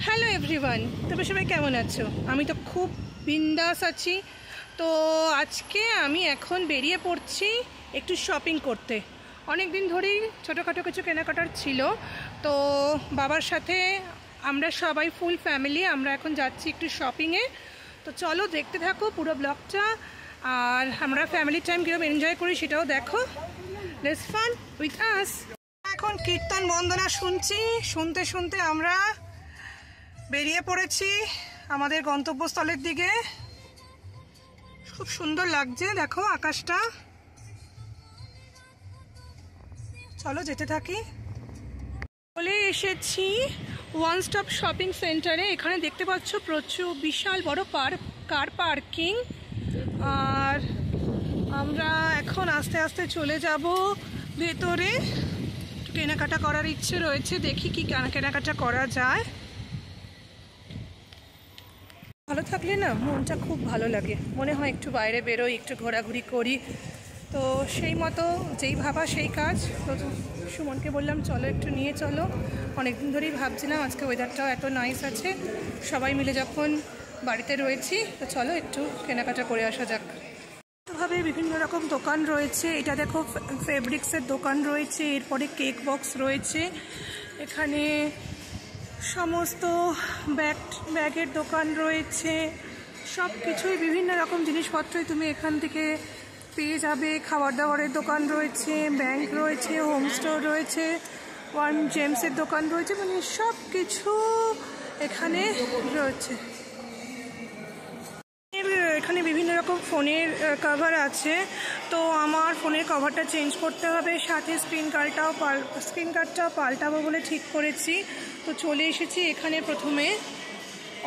Hello everyone, তবে সবাই কেমন আছো? আমি তো খুব বিন্দাস আছি। তো আজকে আমি এখন বেরিয়ে পড়ছি একটু শপিং করতে। অনেক দিন ধরেই ছোটোখাটো কিছু কেনাকাটার ছিল, তো বাবার সাথে আমরা সবাই ফুল ফ্যামিলি আমরা এখন যাচ্ছি একটু শপিংয়ে। তো চলো দেখতে থাকো পুরো ব্লগটা, আর আমরা ফ্যামিলি টাইম কীরকম এনজয় করি সেটাও দেখো। Let's fun with us. এখন কীর্তন বন্দনা শুনছি, শুনতে শুনতে আমরা বেরিয়ে পড়েছি আমাদের গন্তব্যস্থলের দিকে। খুব সুন্দর লাগছে, দেখো আকাশটা। চলো যেতে থাকি। চলে এসেছি ওয়ান স্টপ শপিং সেন্টারে। এখানে দেখতে পাচ্ছ প্রচুর বিশাল বড় কার পার্কিং, আর আমরা এখন আস্তে আস্তে চলে যাব ভেতরে। কেনাকাটা করার ইচ্ছে রয়েছে, দেখি কি কেনাকাটা করা যায়। ভালো থাকলে না মনটা খুব ভালো লাগে, মনে হয় একটু বাইরে বেরোই, একটু ঘোরাঘুরি করি। তো সেই মতো যেই ভাবা সেই কাজ। তো সুমনকে বললাম চলো একটু নিয়ে চলো। অনেকদিন ধরেই ভাবছিলাম আজকে ওয়েদারটাও এত নাইস আছে, সবাই মিলে যখন বাড়িতে রয়েছি তো চলো একটু কেনাকাটা করে আসা যাক। ভাবে বিভিন্ন রকম দোকান রয়েছে। এটা দেখো ফেব্রিক্সের দোকান রয়েছে, এরপরে কেক বক্স রয়েছে, এখানে সমস্ত ব্যাগের দোকান রয়েছে। সব কিছুই বিভিন্ন রকম জিনিসপত্রই তুমি এখান থেকে পেয়ে যাবে। খাবার দাবারের দোকান রয়েছে, ব্যাংক রয়েছে, হোম স্টোর রয়েছে, ওয়ান জেমসের দোকান রয়েছে, মানে সব কিছু এখানে রয়েছে। এখানে বিভিন্ন রকম ফোনের কভার আছে, তো আমার ফোনের কভারটা চেঞ্জ করতে হবে, সাথে স্ক্রিন কার্ডটাও পাল্টাবো বলে ঠিক করেছি। তো চলে এসেছি এখানে। প্রথমে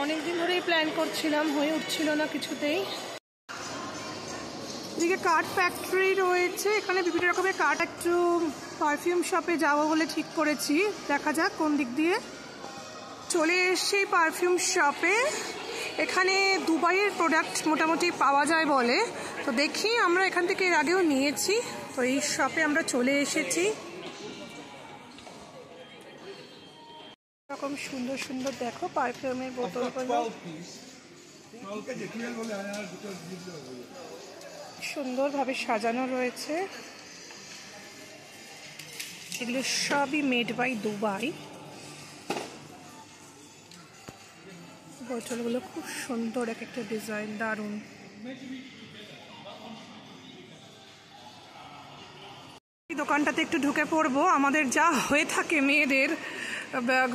অনেক দিন ধরেই প্ল্যান করছিলাম, হয়ে উঠছিল না কিছুতেই। এদিকে কার্ড ফ্যাক্টরি রয়েছে, এখানে বিভিন্ন রকমের কার্ড। একটু পারফিউম শপে যাবো বলে ঠিক করেছি, দেখা যাক কোন দিক দিয়ে। চলে এসেছি পারফিউম শপে। এখানে দুবাইয়ের প্রোডাক্ট মোটামুটি পাওয়া যায় বলে, তো দেখি। আমরা এখান থেকে এর আগেও নিয়েছি, তো এই শপে আমরা চলে এসেছি। এরকম সুন্দর সুন্দর দেখো পারফিউমের বোতলগুলো, সুন্দরভাবে সাজানো রয়েছে। এগুলো সবই মেড বাই দুবাই। বোতলগুলো খুব সুন্দর, এক একটা ডিজাইন দারুণ। এই দোকানটাতে একটু ঢুকে পড়বো। আমাদের যা হয়ে থাকে মেয়েদের,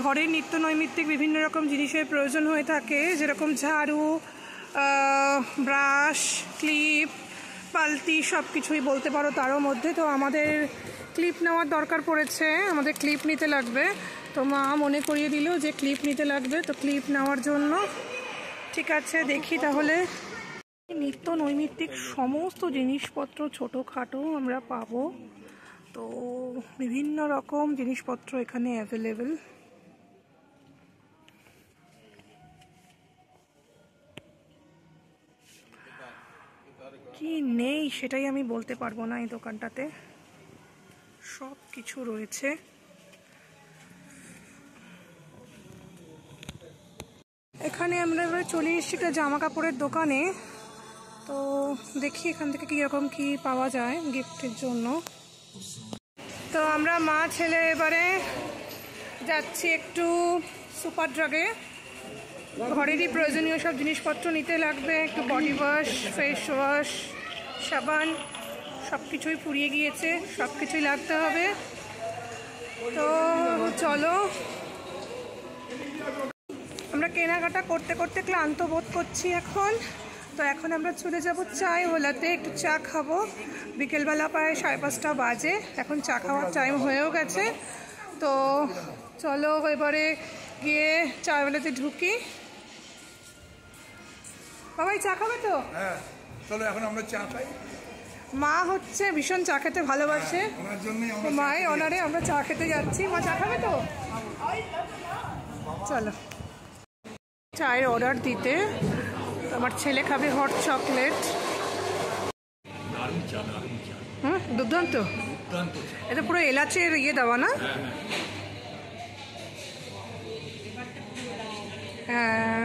ঘরের নিত্য নৈমিত্তিক বিভিন্ন রকম জিনিসের প্রয়োজন হয়ে থাকে, যেরকম ঝাড়ু, ব্রাশ, ক্লিপ, বালতি, সব কিছুই বলতে পারো তারও মধ্যে। তো আমাদের ক্লিপ নেওয়ার দরকার পড়েছে, আমাদের ক্লিপ নিতে লাগবে। তো মা মনে করিয়ে দিল যে ক্লিপ নিতে লাগবে, তো ক্লিপ নেওয়ার জন্য। ঠিক আছে, দেখি তাহলে। নিত্য নৈমিত্তিক সমস্ত জিনিসপত্র ছোটোখাটো আমরা পাবো, তো বিভিন্ন রকম জিনিসপত্র এখানে অ্যাভেলেবেল। কি নেই সেটাই আমি বলতে পারবো না, এই দোকানটাতে সব কিছু রয়েছে। এখানে আমরা এবার চলে এসেছি একটা জামা কাপড়ের দোকানে, তো দেখি এখান থেকে কীরকম কি পাওয়া যায় গিফটের জন্য। তো আমরা মা ছেলে এবারে যাচ্ছি একটু সুপার ড্রাগে। ঘরেরই প্রয়োজনীয় সব জিনিসপত্র নিতে লাগবে, একটু বডি ওয়াশ, ফেস ওয়াশ, সাবান, সব কিছুই ফুরিয়ে গিয়েছে, সব কিছুই লাগতে হবে। তো চলো, আমরা কেনাকাটা করতে করতে ক্লান্ত বোধ করছি এখন। তো এখন আমরা চলে যাব চায়ওয়ালাতে, একটু চা খাবো। বিকেলবেলা প্রায় 5:30 বাজে, এখন চা খাওয়ার টাইম হয়েও গেছে। তো চলো এবারে গিয়ে চায়ওয়ালাতে ঢুকি। বাবাই চা খাবে তো? হ্যাঁ চলো, এখন আমরা চা খাই। মা হচ্ছে ভীষণ চা খেতে ভালোবাসে, মায়ের অনারে আমরা চা খেতে যাচ্ছি। মা চা খাবে তো? চলো চায়ের অর্ডার দিতে। আমার ছেলে খাবে হট চকলেট। দুর্দান্ত, এটা পুরো এলাচের ইয়ে দেওয়া না? আর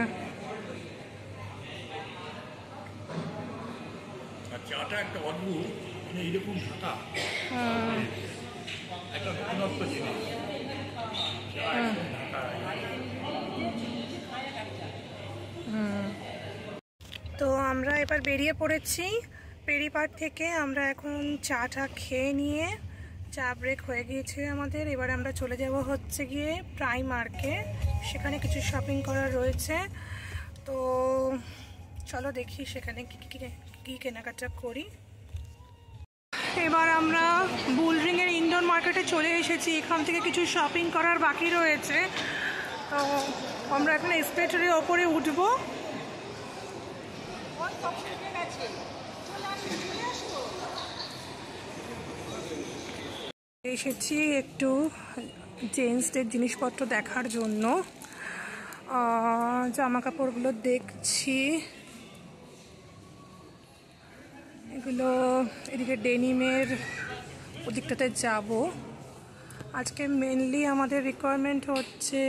চাটা একটা অদ্ভুত, মানে এইরকম ঢাকা একটা নতুনত্ব জিনিস। চা একদম ঢাকা। তো আমরা এবার বেরিয়ে পড়েছি পেরিপাট থেকে। আমরা এখন চাটা খেয়ে নিয়ে, চা ব্রেক হয়ে গিয়েছে আমাদের। এবার আমরা চলে যাব হচ্ছে গিয়ে প্রাইমার্কে, সেখানে কিছু শপিং করার রয়েছে। তো চলো দেখি সেখানে কী কেনাকাটা করি। এবার আমরা বুলরিংয়ের ইনডোর মার্কেটে চলে এসেছি। এখান থেকে কিছু শপিং করার বাকি রয়েছে। তো আমরা এখন এসকেলেটরের ওপরে উঠবো। এসেছি একটু জেন্টসদের জিনিসপত্র দেখার জন্য। জামা কাপড়গুলো দেখছি, এগুলো এদিকে ডেনিমের ওদিকটাতে যাব। আজকে মেনলি আমাদের রিকোয়ারমেন্ট হচ্ছে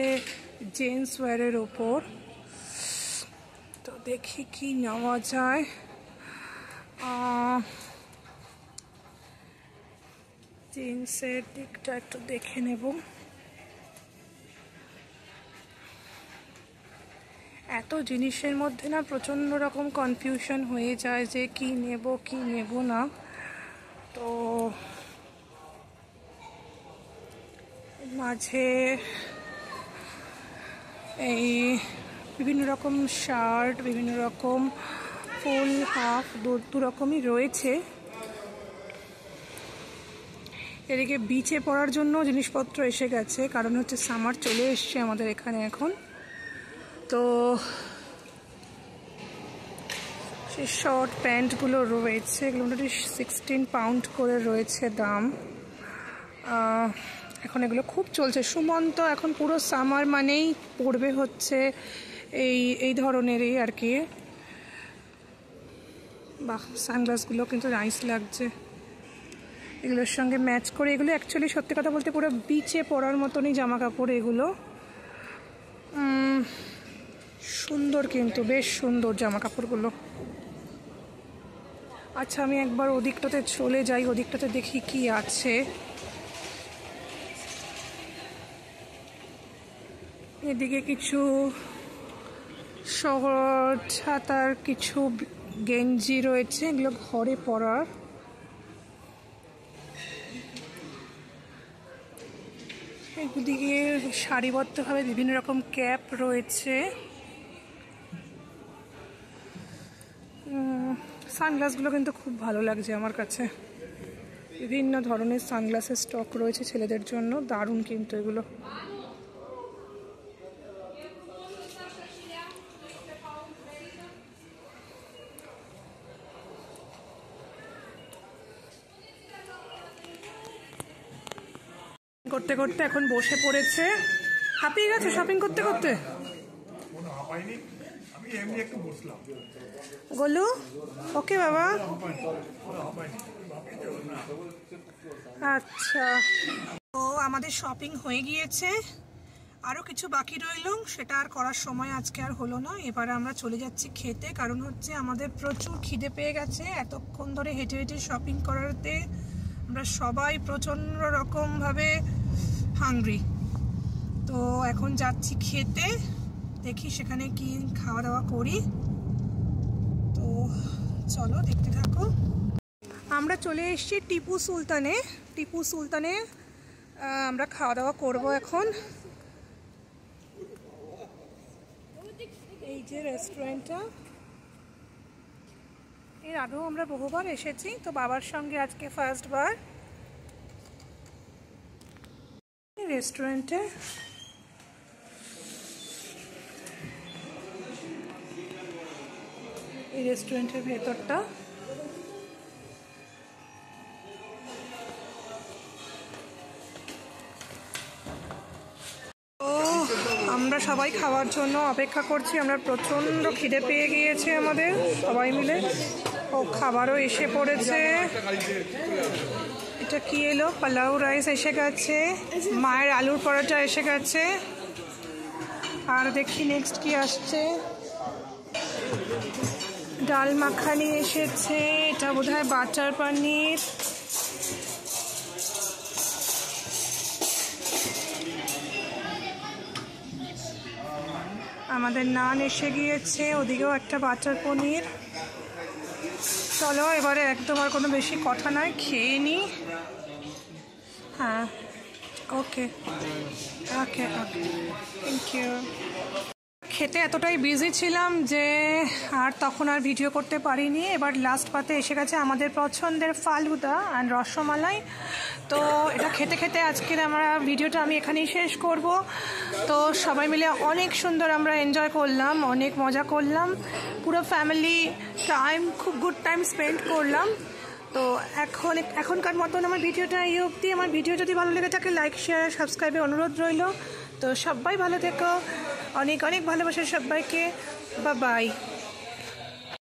জেন্টস ওয়্যারের ওপর। তো দেখি কি নেওয়া যায়। জিন্সের দিকটা একটু দেখে নেব। এত জিনিসের মধ্যে না প্রচণ্ড রকম কনফিউশন হয়ে যায় যে কি নেব কি নেব না। তো মাঝে এই বিভিন্ন রকম শার্ট, বিভিন্ন রকম ফুল হাফ দু রকমই রয়েছে। এদিকে বিচে পড়ার জন্য জিনিসপত্র এসে গেছে, কারণ হচ্ছে সামার চলে এসছে আমাদের এখানে এখন। তো সেই শর্ট প্যান্টগুলো রয়েছে, এগুলো মোটামুটি 16 পাউন্ড করে রয়েছে দাম। এখন এগুলো খুব চলছে। সুমন্ত এখন পুরো সামার মানেই পড়বে হচ্ছে এই ধরনেরই আর কি। বাহ, সানগ্লাসগুলো কিন্তু নাইস লাগছে এগুলোর সঙ্গে ম্যাচ করে। এগুলো অ্যাকচুয়ালি সত্যি কথা বলতে পুরো বিচে পরার মতনই জামা কাপড় এগুলো। সুন্দর, কিন্তু বেশ সুন্দর জামা কাপড়গুলো। আচ্ছা, আমি একবার ওদিকটাতে চলে যাই, ওদিকটাতে দেখি কি আছে। এদিকে কিছু শর্ট, হাতার কিছু গেঞ্জি রয়েছে, এগুলো ঘরে পরার। এদিকে সারিবদ্ধভাবে বিভিন্ন রকম ক্যাপ রয়েছে। সানগ্লাসগুলো কিন্তু খুব ভালো লাগছে আমার কাছে। বিভিন্ন ধরনের সানগ্লাসের স্টক রয়েছে ছেলেদের জন্য, দারুণ কিন্তু এগুলো। করতে করতে এখন বসে পড়েছে, হাঁপিয়ে গেছে শপিং করতে করতে। আমি এমনি একটু বসলাম। গোলু, ওকে বাবা। আচ্ছা, তো আমাদের শপিং হয়ে গিয়েছে, আরও কিছু বাকি রইল, সেটা আর করার সময় আজকে আর হলো না। এবার আমরা চলে যাচ্ছি খেতে, কারণ হচ্ছে আমাদের প্রচুর খিদে পেয়ে গেছে। এতক্ষণ ধরে হেঁটে হেঁটে শপিং করাতে আমরা সবাই প্রচণ্ড রকমভাবে হাংরি। তো এখন যাচ্ছি খেতে, দেখি সেখানে কি খাওয়া দাওয়া করি। তো চলো দেখতে থাকো। আমরা চলে এসেছি টিপু সুলতানে। আমরা খাওয়া দাওয়া করব এখন। এই যে রেস্টুরেন্টটা, এর আগেও আমরা বহুবার এসেছি, তো বাবার সঙ্গে আজকে ফার্স্ট বার রেস্টুরেন্টে। এই রেস্টুরেন্টের ভেতরটা আমরা সবাই খাওয়ার জন্য অপেক্ষা করছি। আমরা প্রচণ্ড খিদে পেয়ে গিয়েছে আমাদের সবাই মিলে। ও খাবারও এসে পড়েছে। এটা কি এলো? পোলাও রাইস এসে গেছে, মায়ের আলুর পরোটা এসে গেছে, আর দেখি নেক্সট কি আসছে। ডাল মাখানি এসেছে, এটা বোধহয় বাটার পনির। আমাদের নান এসে গিয়েছে, ওদিকেও একটা বাটার পনির। চলো এবারে একদম আর কোনো বেশি কথা নয়, খেয়ে নিই। হ্যাঁ, ওকে ওকে ওকে, থ্যাংক ইউ। খেতে এতটাই বিজি ছিলাম যে আর তখন আর ভিডিও করতে পারিনি। এবার লাস্ট পাতে এসে গেছে আমাদের পছন্দের ফালুদা আর রসমালাই। তো এটা খেতে খেতে আজকের আমরা ভিডিওটা আমি এখানেই শেষ করব। তো সবাই মিলে অনেক সুন্দর আমরা এনজয় করলাম, অনেক মজা করলাম, পুরো ফ্যামিলি টাইম, খুব গুড টাইম স্পেন্ড করলাম। তো এখনকার মতন আমার ভিডিওটা এই অবধি। আমার ভিডিও যদি ভালো লেগে থাকে লাইক শেয়ার সাবস্ক্রাইবের অনুরোধ রইল। তো সবাই ভালো থেকো, অনেক অনেক ভালোবাসা সবাইকে, বাই বাই।